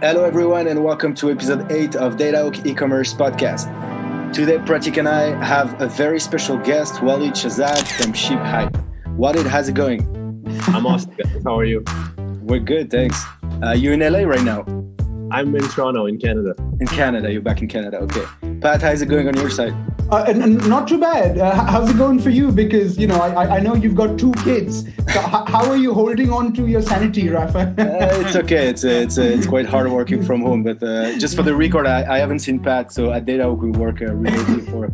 Hello, everyone, and welcome to episode 8 of DataHawks eCommerce podcast. Today, Pratik and I have a very special guest, Walid Shahzad from ShipHype. Walid, how's it going? I'm awesome. How are you? We're good, thanks. You're in LA right now? I'm in Toronto, in Canada. In Canada, you're back in Canada, okay. Pat, how's it going on your side? And not too bad. How's it going for you? Because, I know you've got 2 kids. So how are you holding on to your sanity, Rafa? It's okay. It's quite hard working from home. But just for the record, I haven't seen Pat. So at DataHawks, we work remotely for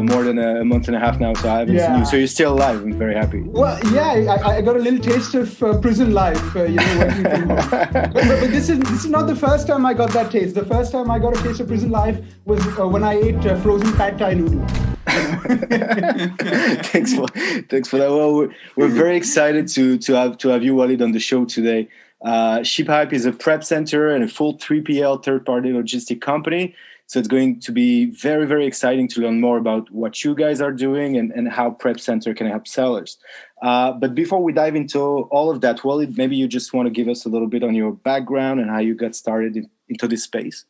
more than a month and a half now. So I haven't seen you. So you're still alive. I'm very happy. Well, yeah, I got a little taste of prison life, working from home. But this is not the first time I got that taste. The first time I got a taste of prison life was when I ate frozen pad thai noodles. Thanks for that. Well, we're very excited to have you, Walid, on the show today. ShipHype is a prep center and a full 3PL third-party logistic company. So it's going to be very, very exciting to learn more about what you guys are doing and how Prep Center can help sellers. But before we dive into all of that, Walid, maybe you just want to give us a little bit on your background and how you got started into this space.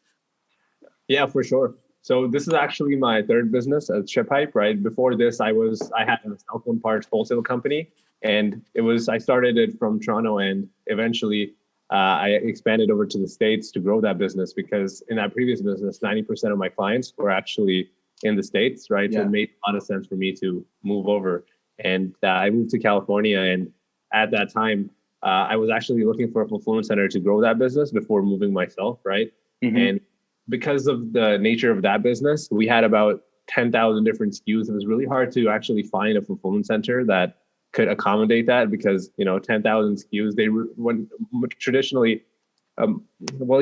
Yeah, for sure. So this is actually my 3rd business at ShipHype, right? Before this, I had a cell phone parts wholesale company, and I started it from Toronto, and eventually I expanded over to the States to grow that business, because in that previous business, 90% of my clients were actually in the States, right? Yeah. So it made a lot of sense for me to move over. And I moved to California. And at that time, I was actually looking for a fulfillment center to grow that business before moving myself, right? Mm-hmm. And because of the nature of that business, we had about 10,000 different SKUs. It was really hard to actually find a fulfillment center that could accommodate that, because 10,000 SKUs, traditionally,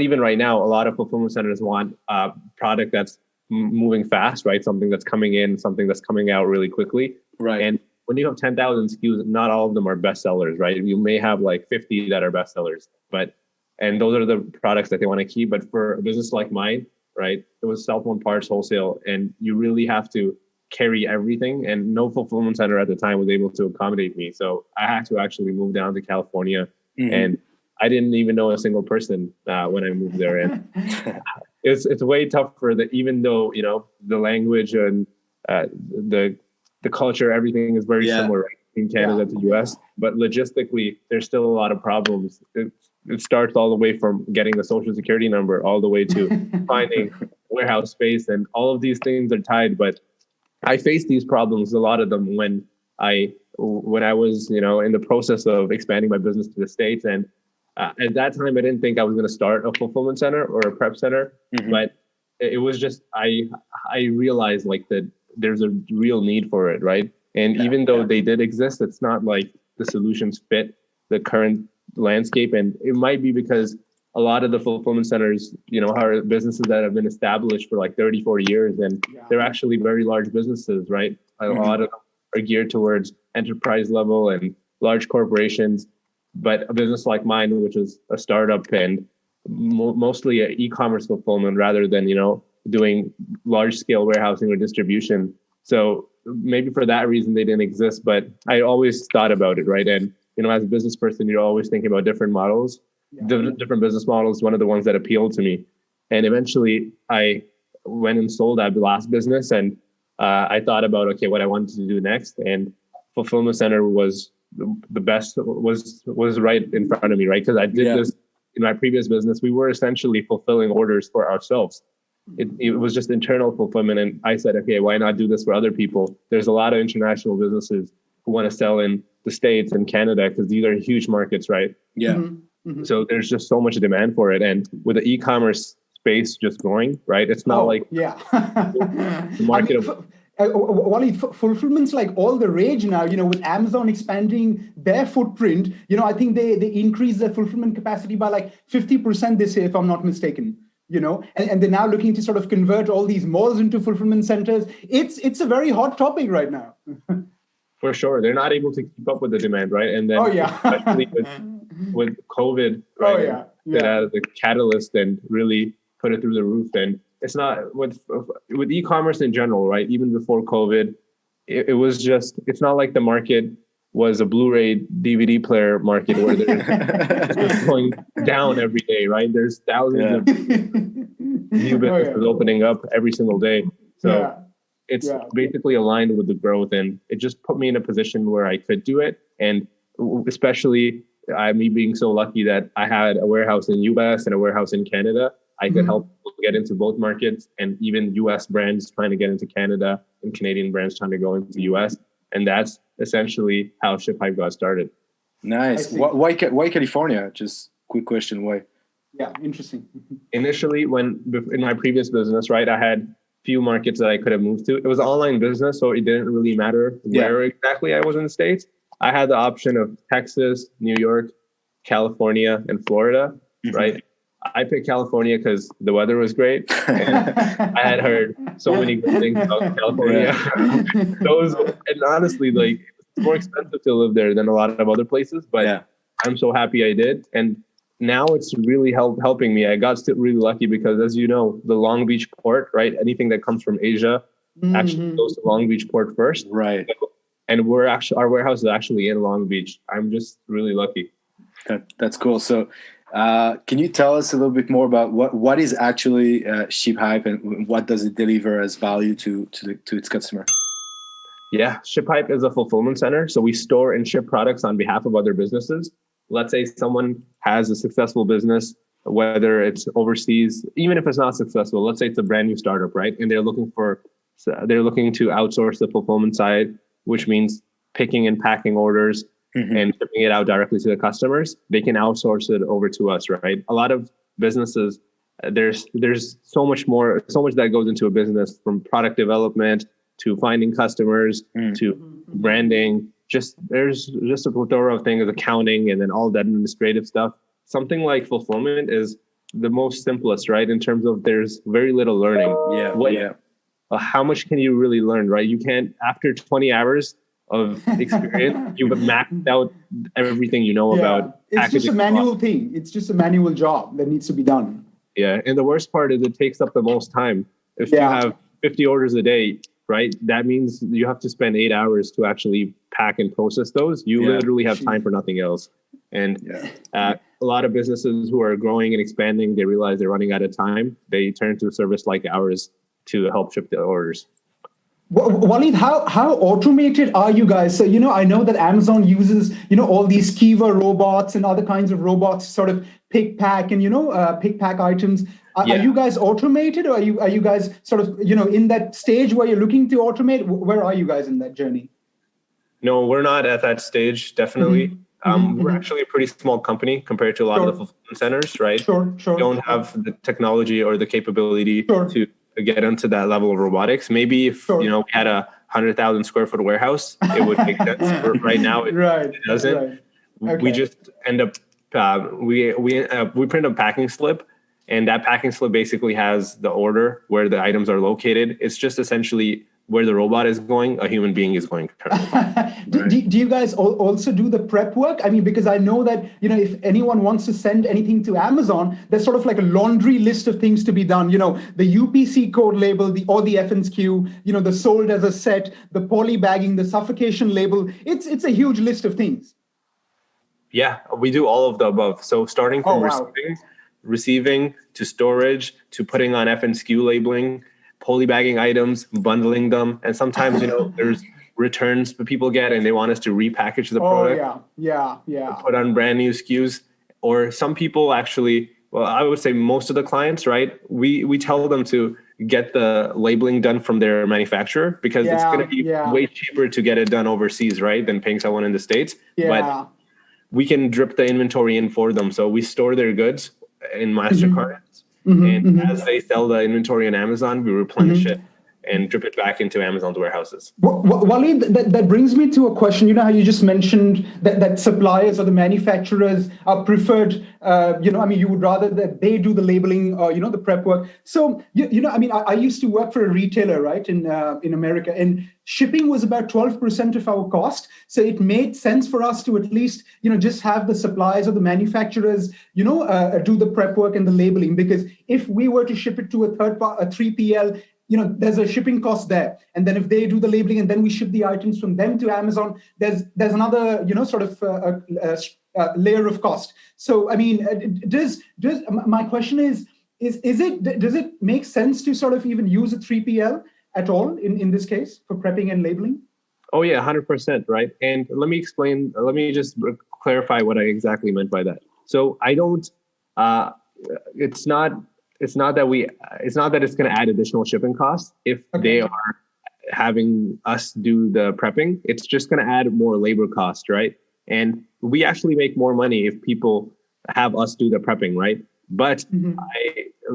even right now, a lot of fulfillment centers want a product that's moving fast, right? Something that's coming in, something that's coming out really quickly, right? And when you have 10,000 SKUs, not all of them are bestsellers, right? You may have like 50 that are bestsellers, and those are the products that they want to keep. But for a business like mine, right, it was cell phone parts wholesale, and you really have to carry everything, and no fulfillment center at the time was able to accommodate me. So I had to actually move down to California, and I didn't even know a single person when I moved there. And it's way tougher, even though, the language and the culture, everything is very similar, right, in Canada to the US, but logistically, there's still a lot of problems. It starts all the way from getting the social security number all the way to finding warehouse space, and all of these things are tied. But I faced these problems, a lot of them, when I was, in the process of expanding my business to the States. And at that time, I didn't think I was going to start a fulfillment center or a prep center, but it was just, I realized that there's a real need for it, right? And even though they did exist, it's not like the solutions fit the current landscape. And it might be because a lot of the fulfillment centers, are businesses that have been established for like 30, 40 years, and they're actually very large businesses, right? A lot of them are geared towards enterprise level and large corporations. But a business like mine, which is a startup and mostly an e-commerce fulfillment rather than, doing large scale warehousing or distribution. So maybe for that reason, they didn't exist, but I always thought about it, right? And, as a business person, you're always thinking about different models. Different business models, one of the ones that appealed to me. And eventually I went and sold that last business, and I thought about, okay, what I wanted to do next. And fulfillment center was the best, was right in front of me, right? Because I did this in my previous business. We were essentially fulfilling orders for ourselves. It was just internal fulfillment. And I said, okay, why not do this for other people? There's a lot of international businesses who want to sell in the States and Canada, because these are huge markets, right? Yeah. Mm-hmm. So there's just so much demand for it. And with the e-commerce space just growing, right? It's not the market fulfillment's like all the rage now, with Amazon expanding their footprint. I think they increased their fulfillment capacity by like 50% this year, if I'm not mistaken. And they're now looking to sort of convert all these malls into fulfillment centers. It's a very hot topic right now. For sure. They're not able to keep up with the demand, right? And then especially with COVID, right? The catalyst and really put it through the roof. And it's not with e-commerce in general, right? Even before COVID, it was just, it's not like the market was a Blu-ray DVD player market where it's going down every day, right? There's thousands of new businesses opening up every single day. So it's basically aligned with the growth, and it just put me in a position where I could do it. And especially me being so lucky that I had a warehouse in US and a warehouse in Canada, I could help people get into both markets, and even US brands trying to get into Canada and Canadian brands trying to go into US. And that's essentially how ShipHype got started. Nice. Why California? Just quick question. Why? Yeah, interesting. Initially, in my previous business, right, I had few markets that I could have moved to. It was an online business, so it didn't really matter where exactly I was in the States. I had the option of Texas, New York, California, and Florida, right? I picked California because the weather was great. And I had heard so many good things about California. And honestly, like, it's more expensive to live there than a lot of other places, but I'm so happy I did. And now it's really helping me. I got really lucky because, as you know, the Long Beach port, right? Anything that comes from Asia actually goes to Long Beach port first. Right. And our warehouse is actually in Long Beach. I'm just really lucky. That's cool. So can you tell us a little bit more about what is actually ShipHype and what does it deliver as value to its customer? Yeah, ShipHype is a fulfillment center. So we store and ship products on behalf of other businesses. Let's say someone has a successful business, whether it's overseas, even if it's not successful, let's say it's a brand new startup, right? And they're looking to outsource the fulfillment side, which means picking and packing orders and shipping it out directly to the customers. They can outsource it over to us, right? A lot of businesses, there's so much that goes into a business, from product development to finding customers to branding. There's just a plethora of things, accounting, and then all that administrative stuff. Something like fulfillment is the most simplest, right? In terms of there's very little learning. How much can you really learn, right? You can't, after 20 hours of experience, you've maxed out everything you know about. It's just a manual thing. It's just a manual job that needs to be done. Yeah. And the worst part is it takes up the most time. If you have 50 orders a day, right, that means you have to spend 8 hours to actually pack and process those. You literally have time for nothing else. And a lot of businesses who are growing and expanding, they realize they're running out of time. They turn to a service like ours to help ship the orders. Walid, how automated are you guys? So, I know that Amazon uses, all these Kiva robots and other kinds of robots to sort of pick, pack, and, pick, pack items. Are you guys automated, or are you guys sort of, in that stage where you're looking to automate? Where are you guys in that journey? No, we're not at that stage, definitely. We're actually a pretty small company compared to a lot of the fulfillment centers, right? Sure. We don't have the technology or the capability to get into that level of robotics. Maybe if we had a 100,000 square foot warehouse, it would make sense. Right now, it doesn't. Right. Okay. We just end up we print a packing slip, and that packing slip basically has the order where the items are located. It's just essentially where the robot is going, a human being is going. Do you guys also do the prep work? I mean, because I know that, if anyone wants to send anything to Amazon, there's sort of like a laundry list of things to be done. The UPC code label, the FNSQ, the sold as a set, the poly bagging, the suffocation label. It's a huge list of things. Yeah, we do all of the above. So starting from receiving to storage to putting on FNSQ labeling, polybagging items, bundling them, and sometimes there's returns that people get and they want us to repackage the product. Put on brand new SKUs, or some people actually. Well, I would say most of the clients, right? We tell them to get the labeling done from their manufacturer because it's going to be way cheaper to get it done overseas, right, than paying someone in the States. But we can drip the inventory in for them, so we store their goods in master cartons. As they sell the inventory on Amazon, we replenish it and drip it back into Amazon's warehouses. Walid, that brings me to a question. You know how you just mentioned that suppliers or the manufacturers are preferred, you would rather that they do the labeling or, the prep work. So, I used to work for a retailer, right, in America, and shipping was about 12% of our cost. So it made sense for us to at least, just have the suppliers or the manufacturers, do the prep work and the labeling, because if we were to ship it to a 3PL, there's a shipping cost there. And then if they do the labeling and then we ship the items from them to Amazon, there's another, sort of layer of cost. So, I mean, my question is does it make sense to sort of even use a 3PL at all in this case for prepping and labeling? Oh yeah, 100%, right? And let me just clarify what I exactly meant by that. So I don't, it's not that it's going to add additional shipping costs if they are having us do the prepping. It's just going to add more labor cost, right? And we actually make more money if people have us do the prepping, right? But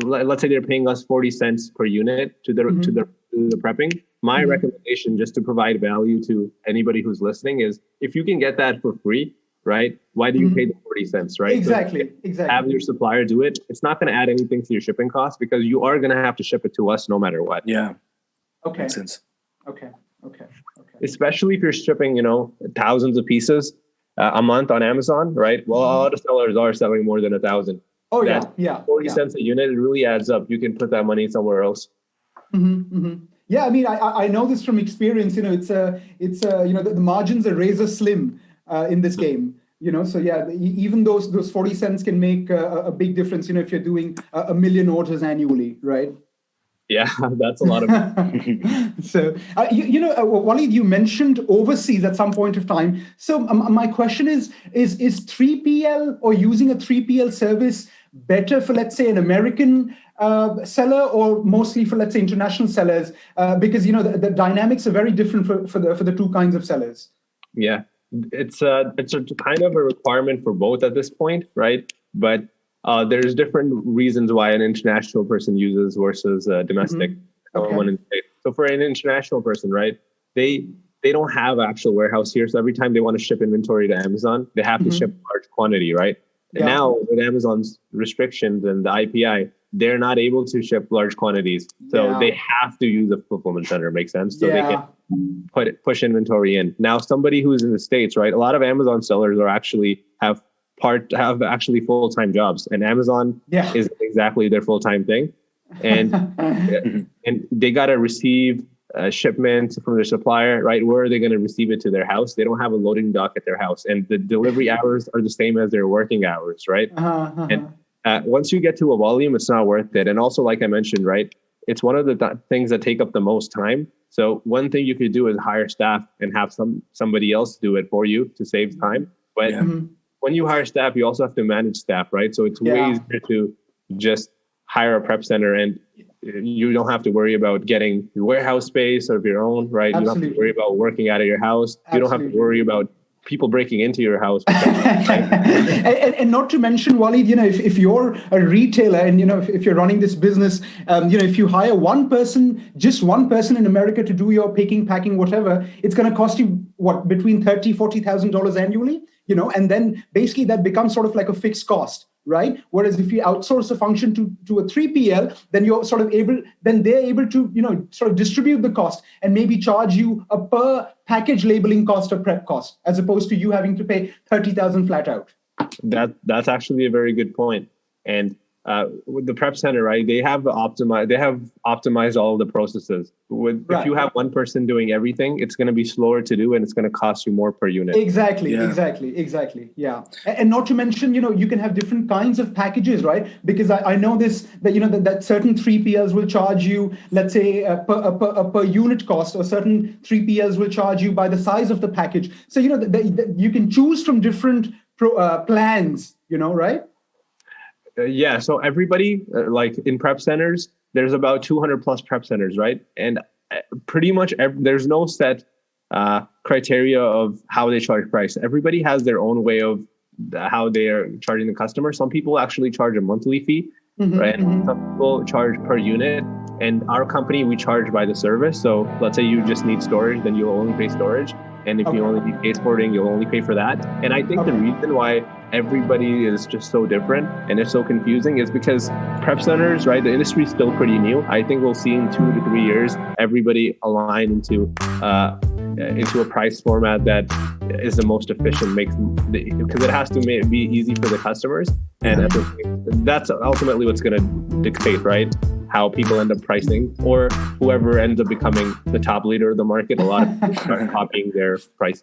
let's say they're paying us 40 cents per unit to the prepping. My recommendation, just to provide value to anybody who's listening, is if you can get that for free, right? Why do you pay the 40 cents, right? Exactly. Have your supplier do it. It's not going to add anything to your shipping costs because you are going to have to ship it to us no matter what. Yeah. Okay. Makes sense. Okay. Especially if you're shipping, thousands of pieces a month on Amazon, right? Well, a lot of sellers are selling more than 1,000. Oh, yeah. 40 cents a unit, it really adds up. You can put that money somewhere else. Yeah, I mean, I know this from experience. The margins are razor slim in this game. So yeah, even those 40 cents can make a big difference. If you're doing 1 million orders annually, right? Yeah, that's a lot of money. So, Walid, you mentioned overseas at some point of time. So my question is 3PL or using a 3PL service better for, let's say, an American seller or mostly for, let's say, international sellers? Because, the dynamics are very different for the two kinds of sellers. Yeah, it's a kind of a requirement for both at this point, right? But there's different reasons why an international person uses versus a domestic one in the States. So for an international person, right, they don't have actual warehouse here. So every time they want to ship inventory to Amazon, they have to ship a large quantity, right? And now with Amazon's restrictions and the IPI, they're not able to ship large quantities. So they have to use a fulfillment center. Makes sense? So they can push inventory in. Now, somebody who's in the States, right? A lot of Amazon sellers are actually have full-time jobs, and Amazon is exactly their full-time thing. And and they got to receive a shipment from their supplier, right? Where are they going to receive it to their house? They don't have a loading dock at their house, and the delivery hours are the same as their working hours, right? And once you get to a volume, it's not worth it. And also, like I mentioned, right, it's one of the things that take up the most time. So one thing you could do is hire staff and have somebody else do it for you to save time. But when you hire staff, you also have to manage staff, right? So it's way easier to just hire a prep center, and you don't have to worry about getting warehouse space of your own, right? Absolutely. You don't have to worry about working out of your house. You don't have to worry about people breaking into your house. and not to mention, Walid, if you're a retailer and, if you're running this business, if you hire just one person in America to do your picking, packing, whatever, it's going to cost you between $30,000-$40,000 annually, and then basically that becomes sort of like a fixed cost. Right. Whereas if you outsource a function to a 3PL, then they're able to, sort of distribute the cost and maybe charge you a per package labeling cost or prep cost, as opposed to you having to pay $30,000 flat out. That's actually a very good point. And with the prep center, right, they have optimized all of the processes. If you have one person doing everything, it's going to be slower to do, and it's going to cost you more per unit. Exactly. Yeah. And not to mention, you can have different kinds of packages, right? Because I know this, that certain 3PLs will charge you, let's say, per unit cost, or certain 3PLs will charge you by the size of the package. So, you can choose from different plans, right? Yeah. So everybody, like in prep centers, there's about 200 plus prep centers, right? And pretty much there's no set criteria of how they charge price. Everybody has their own way of how they are charging the customer. Some people actually charge a monthly fee, right? Some people charge per unit. And our company, we charge by the service. So let's say you just need storage, then you'll only pay storage. And if you only need case forwarding, you'll only pay for that. And I think the reason why everybody is just so different and it's so confusing is because prep centers, right? The industry is still pretty new. I think we'll see in 2 to 3 years, everybody align into a price format that is the most efficient, because it has to be easy for the customers. And that's ultimately what's going to dictate, right? how people end up pricing, or whoever ends up becoming the top leader of the market. A lot of people start copying their price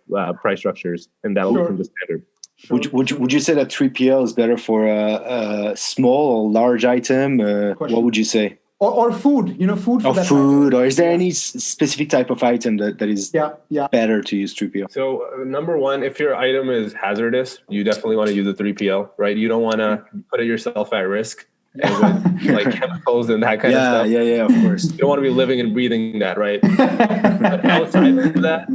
structures, and that'll become the standard. Sure. Would you say that 3PL is better for a small or large item? What would you say? Or food, food for that food, or is there any specific type of item that is better to use 3PL? So number one, if your item is hazardous, you definitely want to use a 3PL, right? You don't want to put yourself at risk with like chemicals and that kind of stuff. Yeah, of course. You don't want to be living and breathing that, right? But outside of that,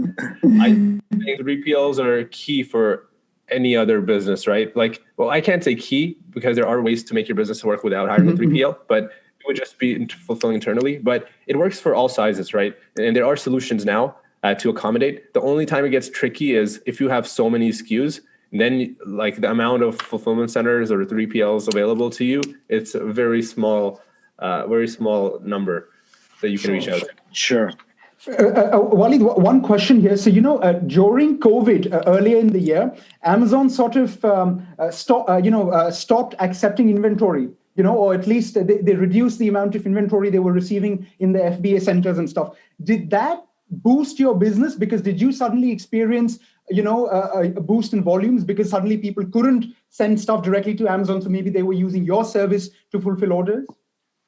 I think 3PLs are key for any other business, right? Like, well, I can't say key because there are ways to make your business work without hiring a 3PL, but it would just be fulfilling internally. But it works for all sizes, right? And there are solutions now to accommodate. The only time it gets tricky is if you have so many SKUs, then like the amount of fulfillment centers or 3PLs available to you, it's a very small number that you can reach out to. Sure. Walid, one question here. So, during COVID, earlier in the year, Amazon sort of stopped accepting inventory, or at least they reduced the amount of inventory they were receiving in the FBA centers and stuff. Did that boost your business? Because did you suddenly experience, a boost in volumes because suddenly people couldn't send stuff directly to Amazon, so maybe they were using your service to fulfill orders?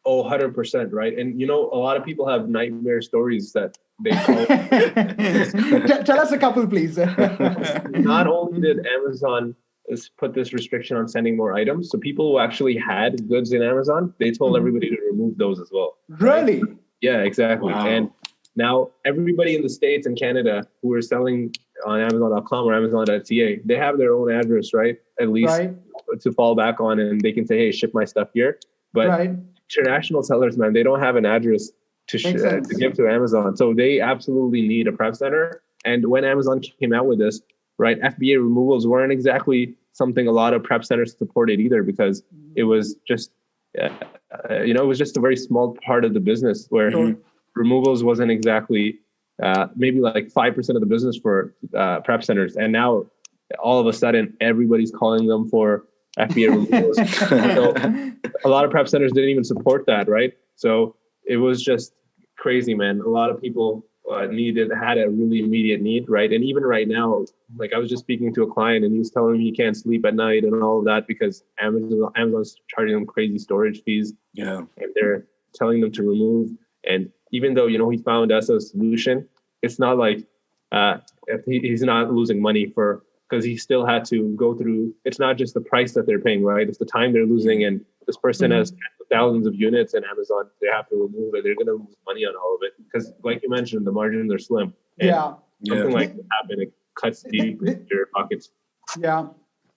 Oh, 100%, right? And, a lot of people have nightmare stories that they call. Tell us a couple, please. Not only did Amazon put this restriction on sending more items, so people who actually had goods in Amazon, they told everybody to remove those as well. Really? Right? Yeah, exactly. Wow. And now everybody in the States and Canada who are selling on Amazon.com or Amazon.ca, they have their own address, right? At least to fall back on, and they can say, hey, ship my stuff here. But international sellers, man, they don't have an address to give to Amazon. So they absolutely need a prep center. And when Amazon came out with this, right, FBA removals weren't exactly something a lot of prep centers supported either, because it was just, it was just a very small part of the business where removals wasn't exactly maybe like 5% of the business for prep centers. And now all of a sudden, everybody's calling them for FBA removals. So a lot of prep centers didn't even support that, right? So it was just crazy, man. A lot of people had a really immediate need, right? And even right now, like I was just speaking to a client and he was telling me he can't sleep at night and all of that because Amazon's charging them crazy storage fees. Yeah. And they're telling them to remove. And even though, he found us a solution, it's not like he's not losing money because he still had to go through, it's not just the price that they're paying, right? It's the time they're losing. And this person has thousands of units in Amazon, they have to remove it. They're going to lose money on all of it. Because like you mentioned, the margins are slim. And something like that happened, it cuts deep into your pockets. Yeah.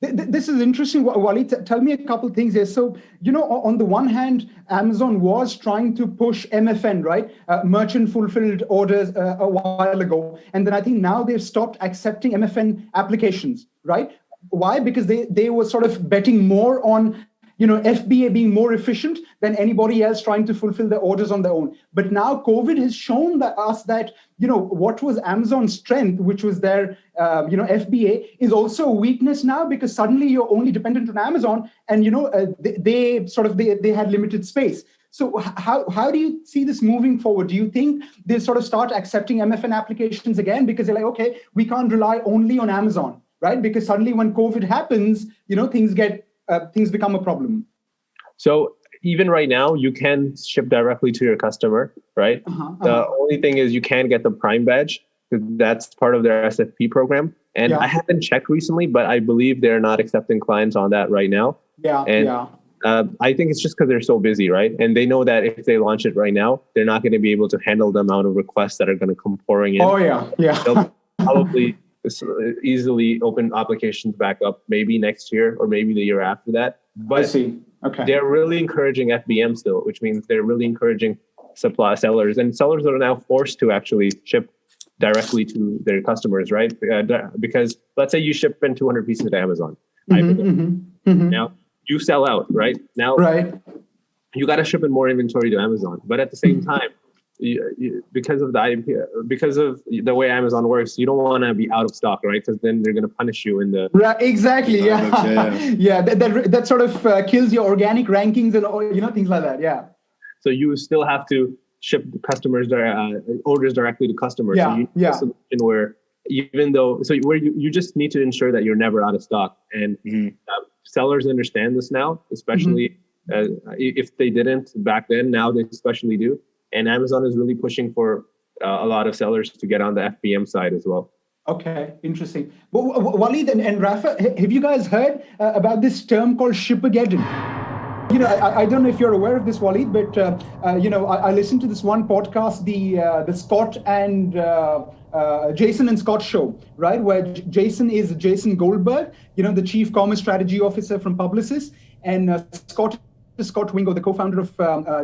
This is interesting. Wally, tell me a couple of things here. So, on the one hand, Amazon was trying to push MFN, right? Merchant fulfilled orders a while ago. And then I think now they've stopped accepting MFN applications, right? Why? Because they were sort of betting more on, FBA being more efficient than anybody else trying to fulfill their orders on their own. But now COVID has shown us that, what was Amazon's strength, which was their, FBA, is also a weakness now because suddenly you're only dependent on Amazon and, they had limited space. So how do you see this moving forward? Do you think they'll sort of start accepting MFN applications again because they're like, okay, we can't rely only on Amazon, right? Because suddenly when COVID happens, things become a problem. So even right now, you can ship directly to your customer, right? The only thing is you can get the Prime badge. That's part of their SFP program. And I haven't checked recently, but I believe they're not accepting clients on that right now. I think it's just because they're so busy, right? And they know that if they launch it right now, they're not going to be able to handle the amount of requests that are going to come pouring in. They'll probably easily open applications back up maybe next year or maybe the year after that. But I see. Okay. They're really encouraging FBM still, which means they're really encouraging supply sellers, and sellers are now forced to actually ship directly to their customers, right? Because let's say you ship in 200 pieces to Amazon. Now you sell out, right? Now you got to ship in more inventory to Amazon, but at the same time, because of the way Amazon works, you don't want to be out of stock, right? Because then they're going to punish you in the exactly. That sort of kills your organic rankings and all, things like that. Yeah. So you still have to ship customers orders directly to customers. Yeah, so you need a solution where you just need to ensure that you're never out of stock. And sellers understand this now, especially if they didn't back then. Now they especially do. And Amazon is really pushing for a lot of sellers to get on the FBM side as well. Okay, interesting. Well, Walid and Rafa, have you guys heard about this term called Shipageddon? I don't know if you're aware of this, Walid, but I listened to this one podcast, the Scott and Jason and Scott show, right? Where Jason is Jason Goldberg, the Chief Commerce Strategy Officer from Publicis, and Scott Wingo, the co-founder of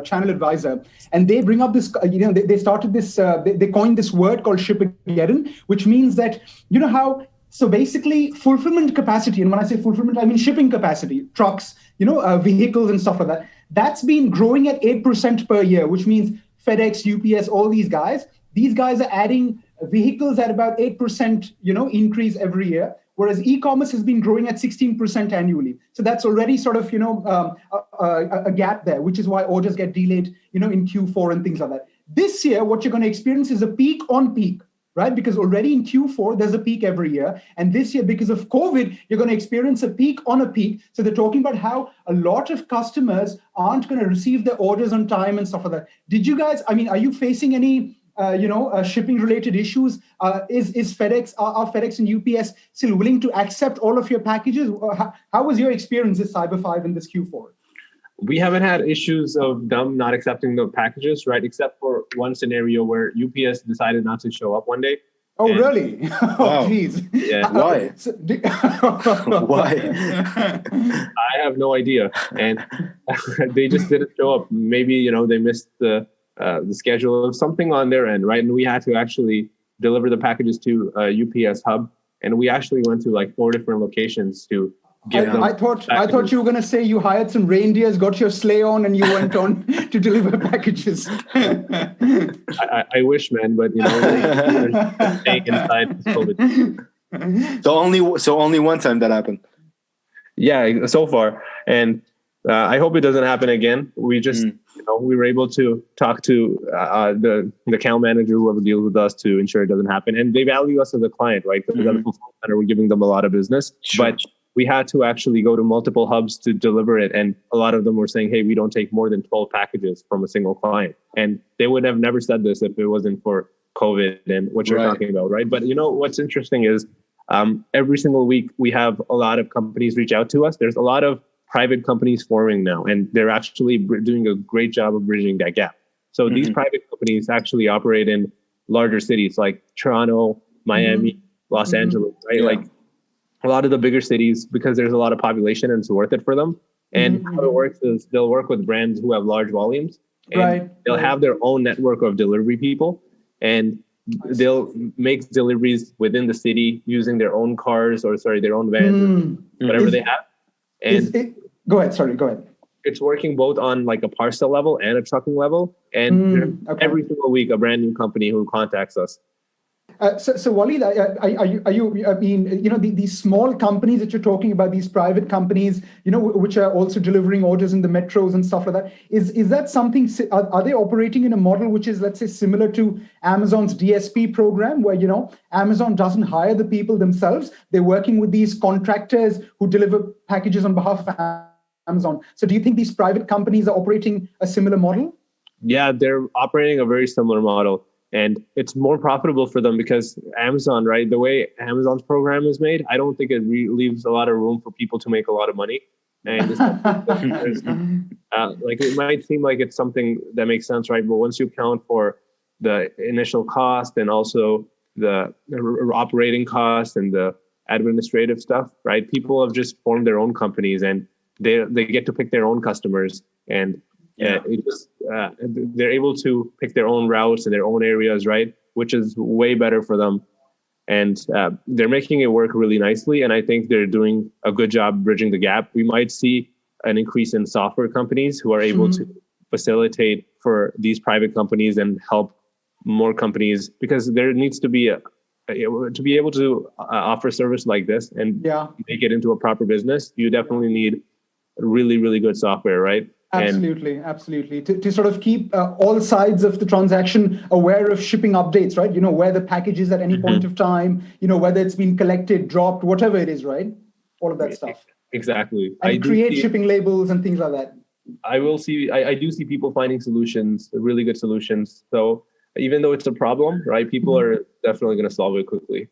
Channel Advisor, and they bring up this. They started this. They coined this word called Shipageddon, which means that how. So basically, fulfillment capacity, and when I say fulfillment, I mean shipping capacity, trucks, vehicles and stuff like that. That's been growing at 8% per year, which means FedEx, UPS, all these guys. These guys are adding vehicles at about 8%, increase every year. Whereas e-commerce has been growing at 16% annually. So that's already sort of, a gap there, which is why orders get delayed, in Q4 and things like that. This year, what you're going to experience is a peak on peak, right? Because already in Q4, there's a peak every year. And this year, because of COVID, you're going to experience a peak on a peak. So they're talking about how a lot of customers aren't going to receive their orders on time and stuff like that. Did you guys, are you facing any shipping related issues? Is FedEx, are FedEx and UPS still willing to accept all of your packages? How was your experience this Cyber 5 in this Q4? We haven't had issues of them not accepting the packages, right? Except for one scenario where UPS decided not to show up one day. Oh, really? Oh, jeez. Yeah. Why? Why? I have no idea. And they just didn't show up. Maybe, they missed the schedule of something on their end, right? And we had to actually deliver the packages to UPS hub, and we actually went to like 4 different locations to get them. I thought you were going to say you hired some reindeers, got your sleigh on, and you went on to deliver packages. I wish, man, but there's staying inside COVID. So only one time that happened. Yeah, so far, and I hope it doesn't happen again. We just. We were able to talk to the account manager, whoever deals with us, to ensure it doesn't happen. And they value us as a client, right? Because at the fulfillment center, we're giving them a lot of business. Sure. But we had to actually go to multiple hubs to deliver it. And a lot of them were saying, hey, we don't take more than 12 packages from a single client. And they would have never said this if it wasn't for COVID and what you're talking about, right? But what's interesting is every single week, we have a lot of companies reach out to us. There's a lot of private companies forming now, and they're actually doing a great job of bridging that gap. So these private companies actually operate in larger cities like Toronto, Miami, Los Angeles, right? Yeah. Like a lot of the bigger cities, because there's a lot of population and it's worth it for them. And how it works is they'll work with brands who have large volumes, and they'll have their own network of delivery people, and they'll make deliveries within the city using their own cars their own vans, whatever they have. And go ahead. It's working both on like a parcel level and a trucking level. And every single week, a brand new company who contacts us. So Walid, are you, these small companies that you're talking about, these private companies, which are also delivering orders in the metros and stuff like that, is that something, are they operating in a model which is, let's say, similar to Amazon's DSP program, where, Amazon doesn't hire the people themselves, they're working with these contractors who deliver packages on behalf of Amazon. So do you think these private companies are operating a similar model? Yeah, they're operating a very similar model. And it's more profitable for them because Amazon, right? The way Amazon's program is made, I don't think it leaves a lot of room for people to make a lot of money. And like it might seem like it's something that makes sense, right? But once you account for the initial cost and also the operating cost and the administrative stuff, right? People have just formed their own companies and they get to pick their own customers, and they're able to pick their own routes and their own areas, right? Which is way better for them. And they're making it work really nicely. And I think they're doing a good job bridging the gap. We might see an increase in software companies who are able to facilitate for these private companies and help more companies, because there needs to be to be able to offer service like this and make it into a proper business. You definitely need really, really good software, right? Absolutely. To sort of keep all sides of the transaction aware of shipping updates, right? Where the package is at any point of time, whether it's been collected, dropped, whatever it is, right? All of that stuff. Exactly. And create shipping labels and things like that. I do see people finding solutions, really good solutions. So even though it's a problem, right, people are definitely going to solve it quickly.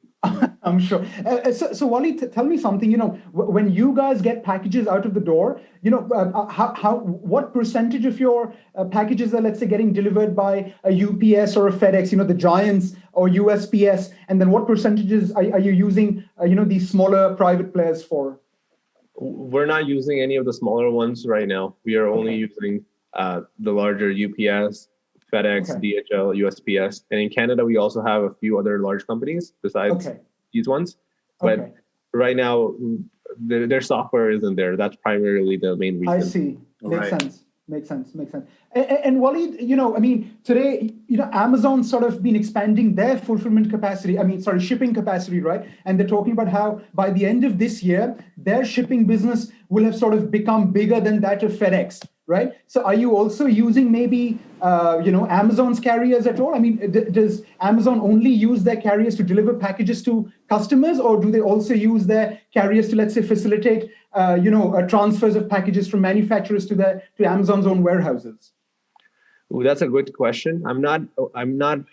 I'm sure. So Wally, tell me something. When you guys get packages out of the door, what percentage of your packages are, let's say, getting delivered by a UPS or a FedEx, the giants, or USPS, and then what percentages are you using, these smaller private players for? We're not using any of the smaller ones right now. We are only using the larger UPS, FedEx, DHL, USPS. And in Canada, we also have a few other large companies besides these ones. But right now, their software isn't there. That's primarily the main reason. I see. Makes sense. And Waleed, today, Amazon's sort of been expanding their fulfillment capacity. Shipping capacity, right? And they're talking about how by the end of this year, their shipping business will have sort of become bigger than that of FedEx, right? So are you also using maybe, Amazon's carriers at all? Does Amazon only use their carriers to deliver packages to customers, or do they also use their carriers to, let's say, facilitate, transfers of packages from manufacturers to Amazon's own warehouses? Ooh, that's a good question. I'm not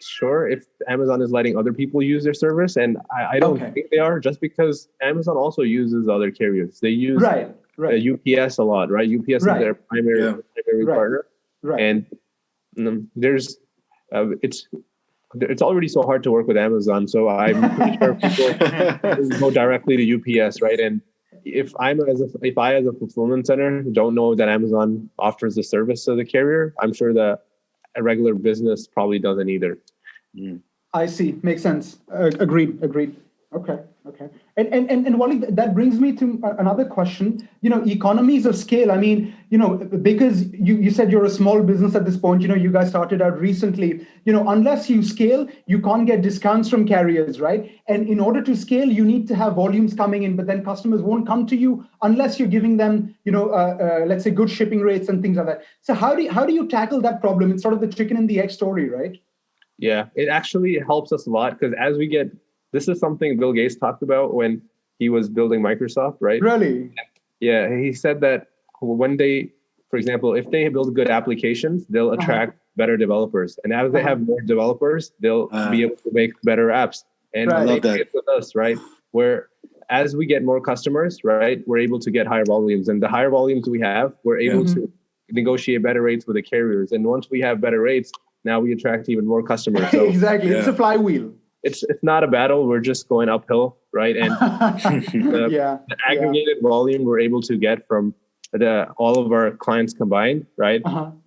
sure if Amazon is letting other people use their service, and I don't think they are, just because Amazon also uses other carriers. They use UPS a lot, right? UPS is their primary partner, and it's already so hard to work with Amazon. So I'm pretty sure people go directly to UPS, right? And if I as a fulfillment center don't know that Amazon offers the service to the carrier, I'm sure that a regular business probably doesn't either. I see. Makes sense. Agreed. Okay. And Wally, that brings me to another question. Economies of scale. Because you said you're a small business at this point. You guys started out recently. Unless you scale, you can't get discounts from carriers, right? And in order to scale, you need to have volumes coming in. But then customers won't come to you unless you're giving them, let's say, good shipping rates and things like that. So how do you tackle that problem? It's sort of the chicken and the egg story, right? Yeah, it actually helps us a lot, because as we get. This is something Bill Gates talked about when he was building Microsoft, right? Really? Yeah, he said that when they, for example, if they build good applications, they'll attract better developers. And as they have more developers, they'll be able to make better apps. And I love that. With us, right? Where as we get more customers, right, we're able to get higher volumes. And the higher volumes we have, we're able to negotiate better rates with the carriers. And once we have better rates, now we attract even more customers. So, exactly. It's a flywheel. It's not a battle. We're just going uphill, right? And the aggregated volume we're able to get from all of our clients combined, right?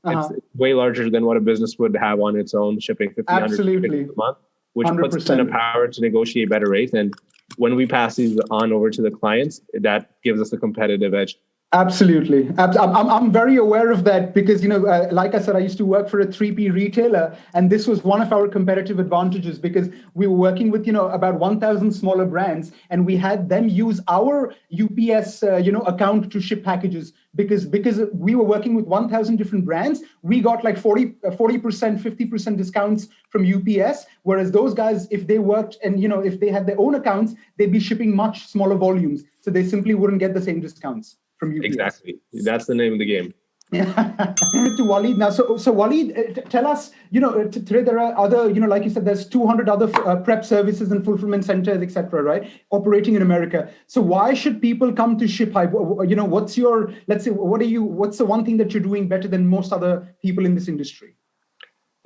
It's way larger than what a business would have on its own, shipping 1,500 a month, which 100%. Puts us in a power to negotiate better rates. And when we pass these on over to the clients, that gives us a competitive edge. Absolutely. I'm very aware of that because, like I said, I used to work for a 3P retailer, and this was one of our competitive advantages because we were working with, about 1,000 smaller brands, and we had them use our UPS, account to ship packages because we were working with 1,000 different brands. We got like 40%, 50% discounts from UPS, whereas those guys, if they worked and, if they had their own accounts, they'd be shipping much smaller volumes. So they simply wouldn't get the same discounts from UPS. Exactly. That's the name of the game. Yeah. To Waleed now. So Waleed, tell us, today there are other, like you said, there's 200 other prep services and fulfillment centers, etc., right, operating in America. So why should people come to ShipHype? What's your, let's say, what's the one thing that you're doing better than most other people in this industry?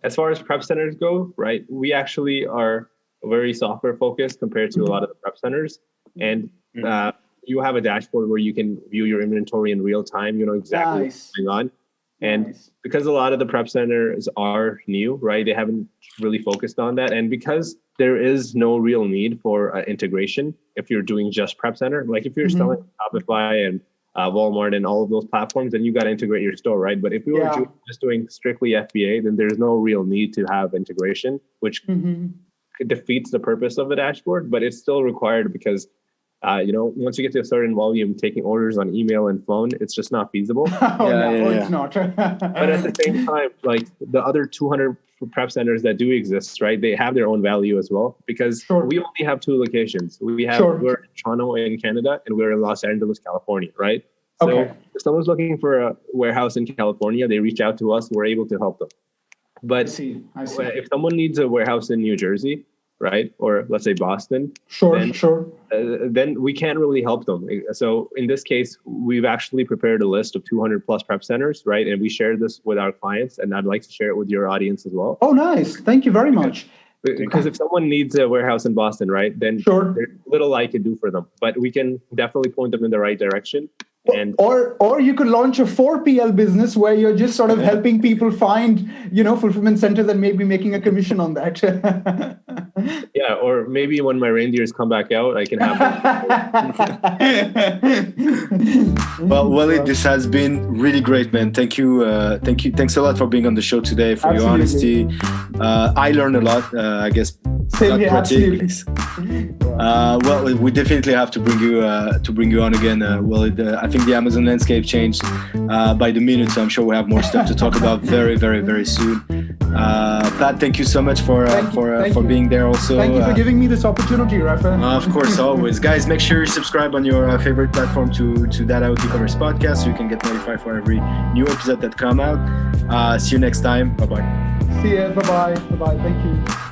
As far as prep centers go, right, we actually are very software focused compared to a lot of the prep centers. And you have a dashboard where you can view your inventory in real time. You know exactly what's going on. And because a lot of the prep centers are new, right, they haven't really focused on that. And because there is no real need for integration, if you're doing just prep center, like if you're selling Shopify and Walmart and all of those platforms, then you got to integrate your store, right? But if we were just doing strictly FBA, then there's no real need to have integration, which defeats the purpose of the dashboard, but it's still required because once you get to a certain volume, taking orders on email and phone, it's just not feasible. It's not. But at the same time, like the other 200 prep centers that do exist, right? They have their own value as well, because we only have 2 locations. We're in Toronto in Canada, and we're in Los Angeles, California, right? So if someone's looking for a warehouse in California, they reach out to us. We're able to help them. But I see. If someone needs a warehouse in New Jersey, right, or let's say Boston, then we can't really help them. So in this case, we've actually prepared a list of 200 plus prep centers, right? And we share this with our clients, and I'd like to share it with your audience as well. Oh, nice. Thank you very much. Because if someone needs a warehouse in Boston, right, then there's little I can do for them, but we can definitely point them in the right direction. And or you could launch a 4PL business where you're just sort of helping people find, fulfillment centers and maybe making a commission on that. Yeah, or maybe when my reindeers come back out, I can have them. Well, Walid, this has been really great, man. Thank you. Thanks a lot for being on the show today, for your honesty. I learned a lot, I guess. Same here, absolutely. Well, we definitely have to bring you on again. I think the Amazon landscape changed by the minute, so I'm sure we'll have more stuff to talk about very, very, very soon. Pat, thank you so much for being there also. Thank you for giving me this opportunity, Rafa. Of course, always. Guys, make sure you subscribe on your favorite platform to DataHawks eCommerce podcast so you can get notified for every new episode that come out. See you next time. Bye-bye. See ya. Bye-bye. Bye-bye. Thank you.